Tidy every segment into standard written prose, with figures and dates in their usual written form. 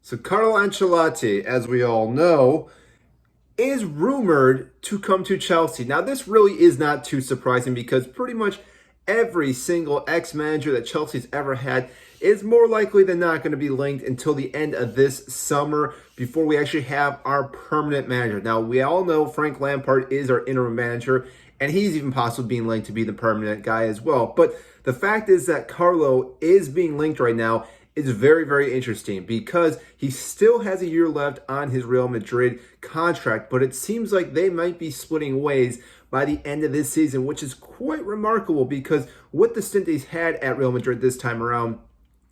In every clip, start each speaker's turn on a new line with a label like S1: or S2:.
S1: So Carlo Ancelotti, as we all know, is rumored to come to Chelsea. Now, this really is not too surprising because pretty much every single ex-manager that Chelsea's ever had is more likely than not going to be linked until the end of this summer before we actually have our permanent manager. Now, we all know Frank Lampard is our interim manager, and he's even possibly being linked to be the permanent guy as well. But the fact is that Carlo is being linked right now is very, very interesting because he still has a year left on his Real Madrid contract, but it seems like they might be splitting ways by the end of this season, which is quite remarkable because with the stint he's had at Real Madrid this time around,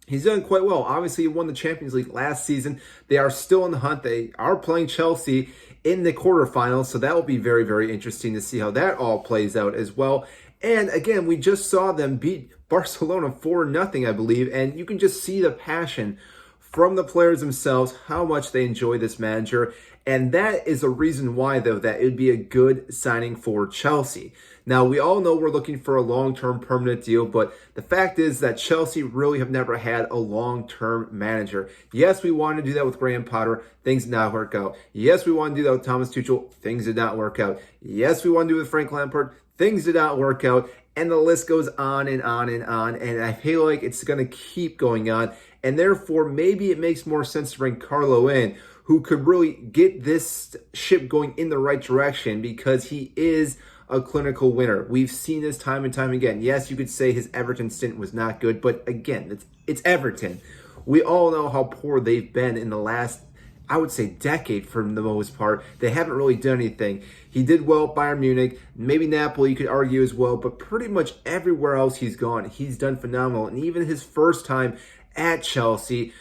S1: he's done quite well. Obviously, he won the Champions League last season. They are still in the hunt. They are playing Chelsea in the quarterfinals, so that will be very, very interesting to see how that all plays out as well. And again, we just saw them beat Barcelona 4-0, I believe, and you can just see the passion from the players themselves, how much they enjoy this manager. And that is the reason why, though, that it would be a good signing for Chelsea. Now, we all know we're looking for a long-term permanent deal, but the fact is that Chelsea really have never had a long-term manager. Yes, we wanted to do that with Graham Potter. Things did not work out. Yes, we wanted to do that with Thomas Tuchel. Things did not work out. Yes, we wanted to do it with Frank Lampard. Things did not work out. And the list goes on and on and on. And I feel like it's going to keep going on. And therefore, maybe it makes more sense to bring Carlo in, who could really get this ship going in the right direction because he is a clinical winner. We've seen this time and time again. Yes, you could say his Everton stint was not good, but again, it's Everton. We all know how poor they've been in the last, I would say, decade for the most part. They haven't really done anything. He did well at Bayern Munich, maybe Napoli you could argue as well, but pretty much everywhere else he's gone, he's done phenomenal. And even his first time at Chelsea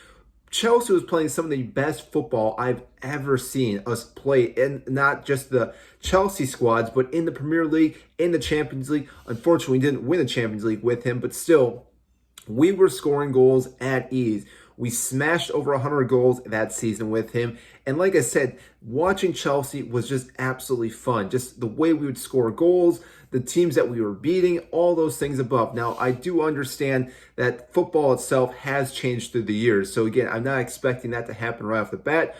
S1: was playing some of the best football I've ever seen us play, in not just the Chelsea squads, but in the Premier League, in the Champions League. Unfortunately, we didn't win the Champions League with him, but still, we were scoring goals at ease. We smashed over 100 goals that season with him. And like I said, watching Chelsea was just absolutely fun. Just the way we would score goals, the teams that we were beating, all those things above. Now, I do understand that football itself has changed through the years. So again, I'm not expecting that to happen right off the bat,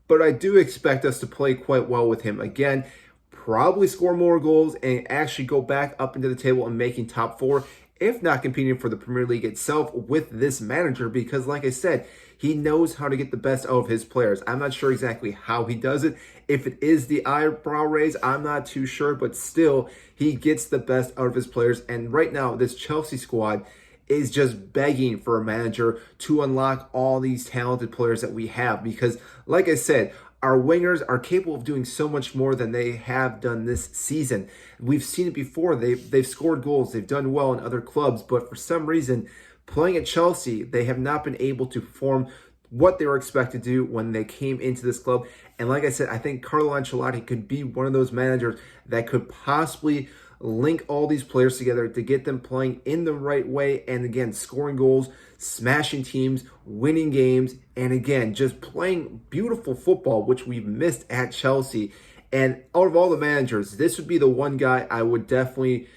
S1: but I do expect us to play quite well with him again, probably score more goals and actually go back up into the table and making top four, if not competing for the Premier League itself with this manager, because like I said, he knows how to get the best out of his players. I'm not sure exactly how he does it. If it is the eyebrow raise, I'm not too sure, but still, he gets the best out of his players. And right now, this Chelsea squad is just begging for a manager to unlock all these talented players that we have, because like I said, our wingers are capable of doing so much more than they have done this season. We've seen it before. They've scored goals. They've done well in other clubs, but for some reason, playing at Chelsea, they have not been able to perform what they were expected to do when they came into this club. And like I said, I think Carlo Ancelotti could be one of those managers that could possibly link all these players together to get them playing in the right way, and again, scoring goals, smashing teams, winning games, and again, just playing beautiful football, which we've missed at Chelsea. And out of all the managers, this would be the one guy I would definitely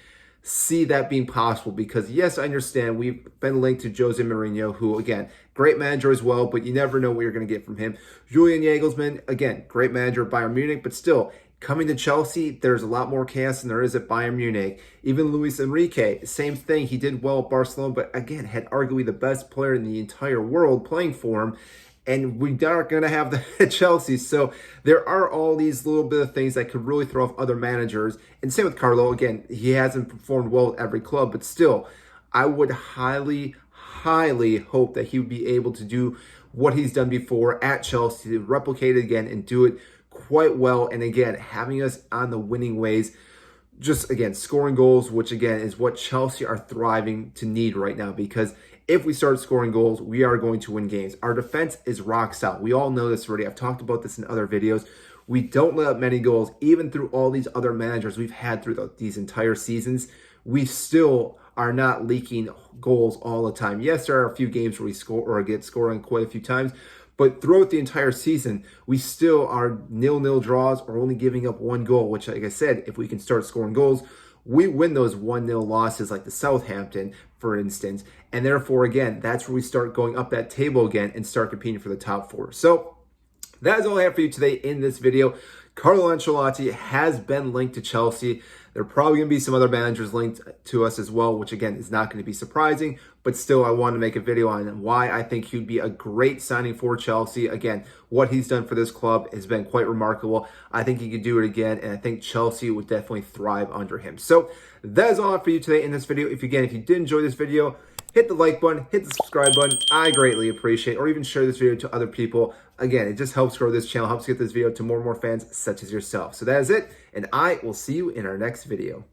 S1: see that being possible, because yes, I understand we've been linked to Jose Mourinho, who again, great manager as well, but you never know what you're going to get from him. Julian Nagelsmann, again, great manager at Bayern Munich, but still, coming to Chelsea, there's a lot more chaos than there is at Bayern Munich. Even Luis Enrique, same thing. He did well at Barcelona, but again, had arguably the best player in the entire world playing for him. And we aren't going to have that at Chelsea. So there are all these little bit of things that could really throw off other managers. And same with Carlo. Again, he hasn't performed well at every club, but still, I would highly hope that he would be able to do what he's done before at Chelsea, to replicate it again and do it quite well. And again, having us on the winning ways, just again, scoring goals, which again is what Chelsea are thriving to need right now, because if we start scoring goals, we are going to win games. Our defense is rock solid. We all know this already. I've talked about this in other videos. We don't let up many goals, even through all these other managers we've had through these entire seasons. We still are not leaking goals all the time. Yes, there are a few games where we score or get scoring quite a few times, but throughout the entire season, we still are 0-0 draws or only giving up one goal, which, like I said, if we can start scoring goals, we win those 1-0 losses like the Southampton, for instance. And therefore, again, that's where we start going up that table again and start competing for the top 4. So that is all I have for you today in this video. Carlo Ancelotti has been linked to Chelsea. There are probably going to be some other managers linked to us as well, which again is not going to be surprising, but still I want to make a video on why I think he'd be a great signing for Chelsea. Again, what he's done for this club has been quite remarkable. I think he could do it again, and I think Chelsea would definitely thrive under him. So that is all I have for you today in this video. If you did enjoy this video, hit the like button, hit the subscribe button. I greatly appreciate it. Or even share this video to other people. Again, it just helps grow this channel, helps get this video to more and more fans such as yourself. So that is it, and I will see you in our next video.